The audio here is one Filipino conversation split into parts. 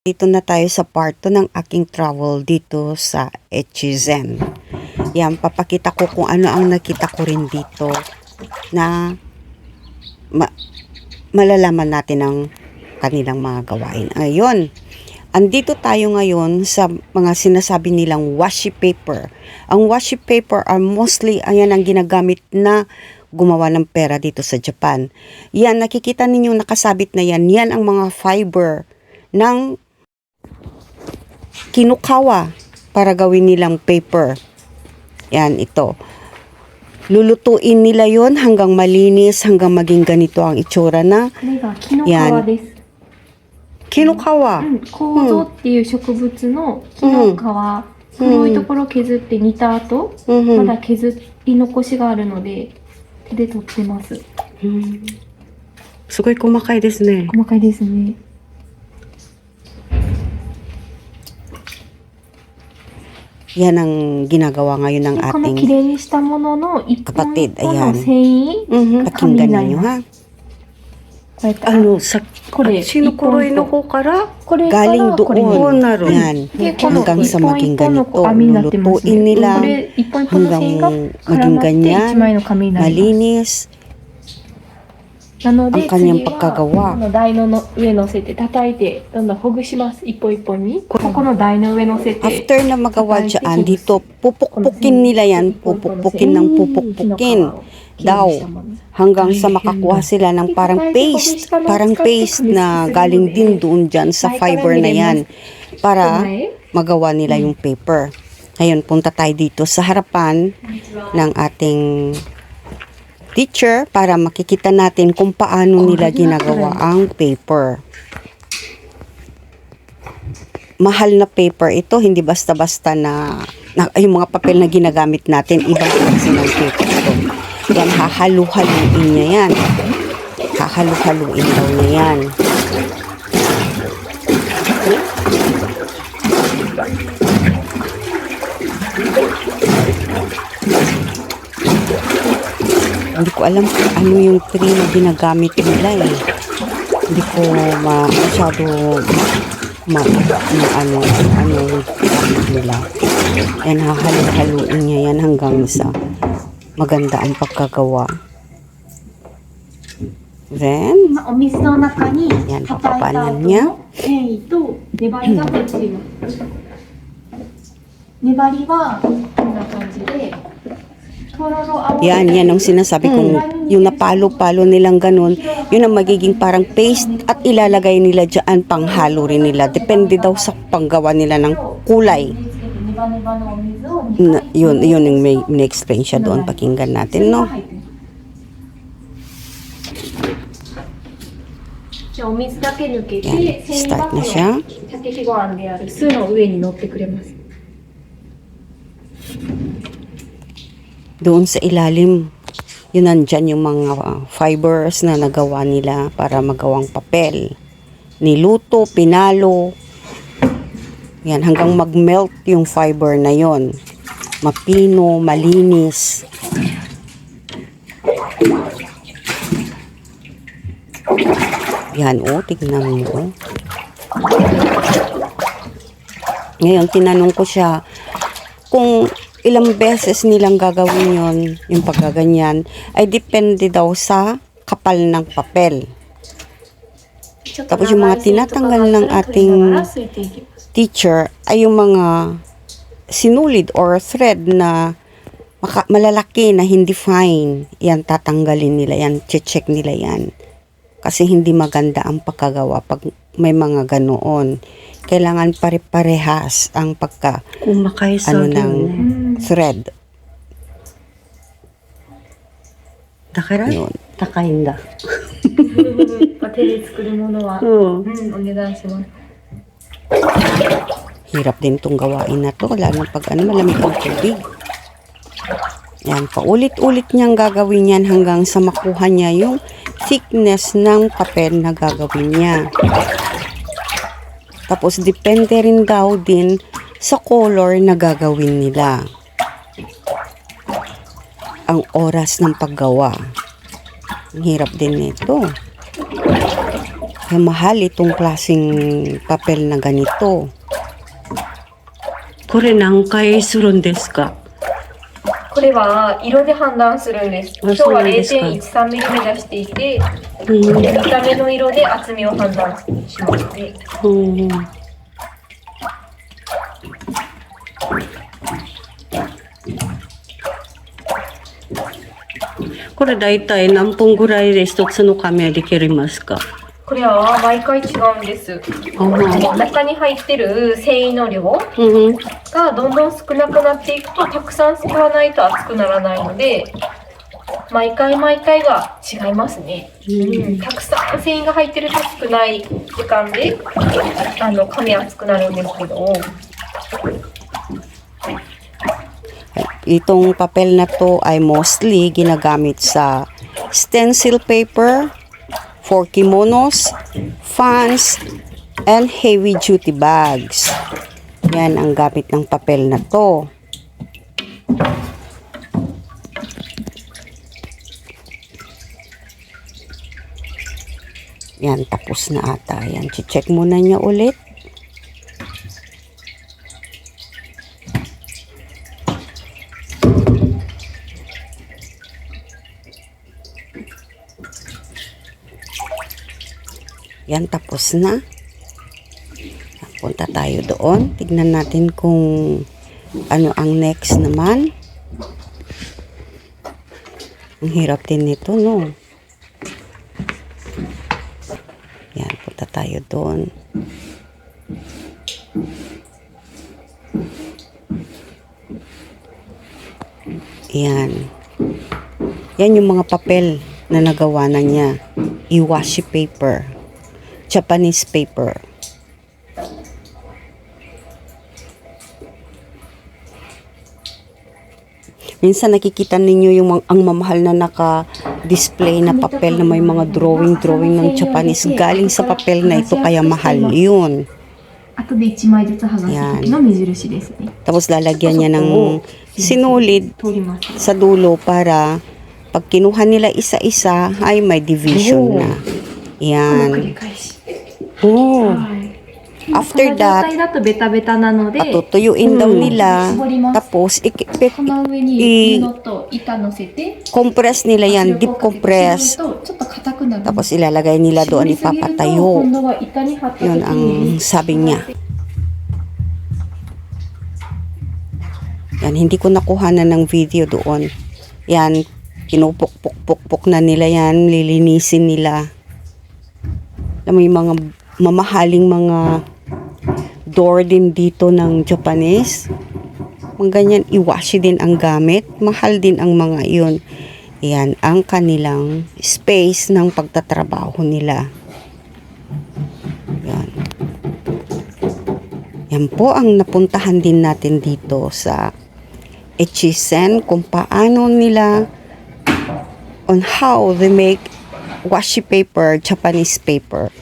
Dito na tayo sa part 2 ng aking travel dito sa Echizen. Yan, papakita ko kung ano ang nakita ko rin dito na malalaman natin ang kanilang mga gawain. Ayun, andito tayo ngayon sa mga sinasabi nilang washi paper. Ang washi paper are mostly, ayan ang ginagamit na gumawa ng pera dito sa Japan. Yan, nakikita ninyo nakasabit na yan. Yan ang mga fiber ng kinukawa para gawin nilang paper. Yan, ito. Lulutuin nila yon hanggang malinis, hanggang maging ganito ang itsura na. Yan. Kinukawa. 構造っていう植物の木の皮、黒いところを削って煮た後、まだ削り残しがあるので手で取ってます。すごい細かいですね。細かいですね。Yan ang ginagawa ngayon ng この ating きれいにしたものの一本一 kapatid. 本の Ayan. 繊維が紙 Pakinggan になり ninyo ます。 ha. こうやって Ano, sa これ sinukuroy no ko kara? これから Galing これに doon. Yan. でこの Hanggang 一 sa 本 maging 一本の ganito. 網になってます Lulutuin ね。 nila これ一本一本の繊維が hanggang 絡 maging まって一枚の ganyan. 紙になります。 Malinis. なので ang kanyang 次は pagkagawa. この台の上乗せて叩いてどんどんほぐします。一本一本にこの台の上乗せて After na magawa dyan, dito pupukpukin nila yan. Pupukpukin ng pupukpukin. Daw. Hanggang sa makakuha sila ng parang paste. Parang paste na galing din doon dyan sa fiber na yan. Para magawa nila yung paper. Ngayon, punta tayo dito sa harapan ng ating teacher para makikita natin kung paano nila ginagawa ang paper. Mahal na paper ito, hindi basta-basta na yung mga papel na ginagamit natin, ibang klase ng paper ito. Yan, hahalu-haluin niya yan. Hahalu-haluin daw niya yan. Hindi ko alam kung ano yung tree na ginagamit nila eh. Hindi ko masyado ano yung gamit nila. Yan, hahalu-haluin niya yan hanggang sa maganda ang pagkagawa. Then, お水の中に yan, 叩いた後 papapanan niya. の繊維と粘りが入っています。粘りはこんな感じで、とろろ青 Yan ang sinasabi kong yung napalo-palo nilang ganun, yun ang magiging parang paste at ilalagay nila dyan, panghalo rin nila. Depende daw sa panggawa nila ng kulay. ネバネバのお水を Yun yung may explain siya doon. Pakinggan natin, no? じゃあお水だけ抜けて Yan, 繊維が start na siya. 竹ひごあんである巣の上に乗ってくれます。 Doon sa ilalim, yun nandyan yung mga fibers na nagawa nila para magawang papel. Niluto, pinalo. Yan, hanggang mag-melt yung fiber na yon. Mapino, malinis. Yan, tignan mo. Ngayon, tinanong ko siya kung ilang beses nilang gagawin yon, yung pagkaganyan, ay depende daw sa kapal ng papel. Tapos yung mga tinatanggal ng ating teacher ay yung mga sinulid or thread na malalaki na hindi fine. Yan, tatanggalin nila yan, check nila yan. Kasi hindi maganda ang pagkagawa pag may mga ganoon. Kailangan pare-parehas ang ng thread. だから Yun. 高いんだ。手で作るものは、うん。お値段します。 Hirap din itong gawain na to, lalo pag malamig ang tubig. Yan, paulit-ulit niyang gagawin yan hanggang sa makuha niya yung thickness ng papel na gagawin niya. Tapos, depende rin daw din sa color na gagawin nila. Ang oras ng paggawa. Ang hirap din nito. Kaya mahal itong klaseng papel na ganito. これ何回するんですか？これは色で判断するんです。今日はそうなんですか。 0.13 ミリ目指していて、うん。見た目の色で厚みを判断しますね。うん。これだいたい何分ぐらいで一つの紙はできますか？これは毎回違うんです。中に入ってる繊維の量うん。がどんどん少なくなっていくと、たくさん使わないと厚くならないので、毎回毎回が違いますね。たくさん繊維が入ってると少ない時間で紙厚くなるんですけど、 Itong papel na to ay mostly ginagamit sa stencil paper, for kimonos, fans, and heavy duty bags. Yan ang gamit ng papel na to. Yan, tapos na ata. Yan, check muna niya ulit. Yan, tapos na. Punta tayo doon. Tignan natin kung ano ang next naman. Ang hirap din nito, no? Yan, punta tayo doon. Yan. Yan yung mga papel na nagawa na niya. Iwashi paper. Japanese paper. Minsan nakikita ninyo yung ang mamahal na naka-display na papel na may mga drawing ng Japanese. Galing sa papel na ito kaya mahal yun. 後で1枚ずつ剥がす時の目印ですね。 Tapos lalagyan niya ng sinulid 通ります。 sa dulo para pag kinuha nila isa-isa ay may division na. 繰 Yan. り返し。 Oh. はい。 After この状 that, 態だとベタベタなので、 patutuyuin daw nila. 絞ります。 Tapos, この上に布と板乗せて、 compress nila yan, deep compress. ちょっと硬くなる。 Tapos ilalagay nila doon, 絞りすぎると ipapatayo. 今度は板に貼った時 Yun ang に sabi niya. Yan, hindi ko nakuha na ng video doon. Yan, kinupok-pok-pok na nila yan, lilinisin nila. May mga mamahaling mga door din dito ng Japanese. Mga ganyan, iwashi din ang gamit. Mahal din ang mga iyon. Yan ang kanilang space ng pagtatrabaho nila. Yan. Yan po ang napuntahan din natin dito sa Echizen, kung paano nila, on how they make washi paper, Japanese paper.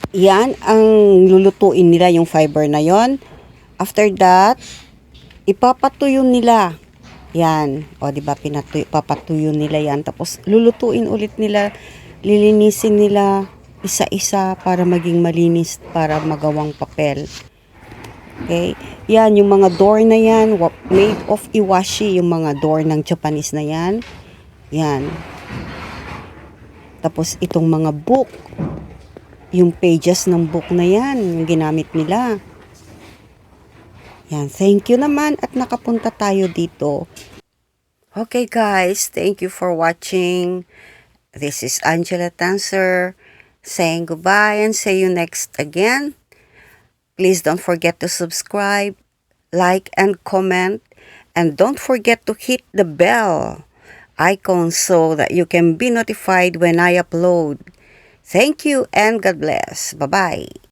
Yan ang lulutuin nila, yung fiber na yon. After that, ipapatuyo nila. Yan. O, diba, papatuyo nila yan. Tapos, lulutuin ulit nila, lilinisin nila isa-isa para maging malinis, para magawang papel. Okay? Yan, yung mga door na yan, made of iwashi, yung mga door ng Japanese na yan. Yan. Tapos, itong mga book, yung pages ng book na yan, yung ginamit nila. Yan, thank you naman at nakapunta tayo dito. Okay guys, thank you for watching. This is Angela Tanser saying goodbye and see you next again. Please don't forget to subscribe, like, and comment. And don't forget to hit the bell icon so that you can be notified when I upload. Thank you and God bless. Bye-bye.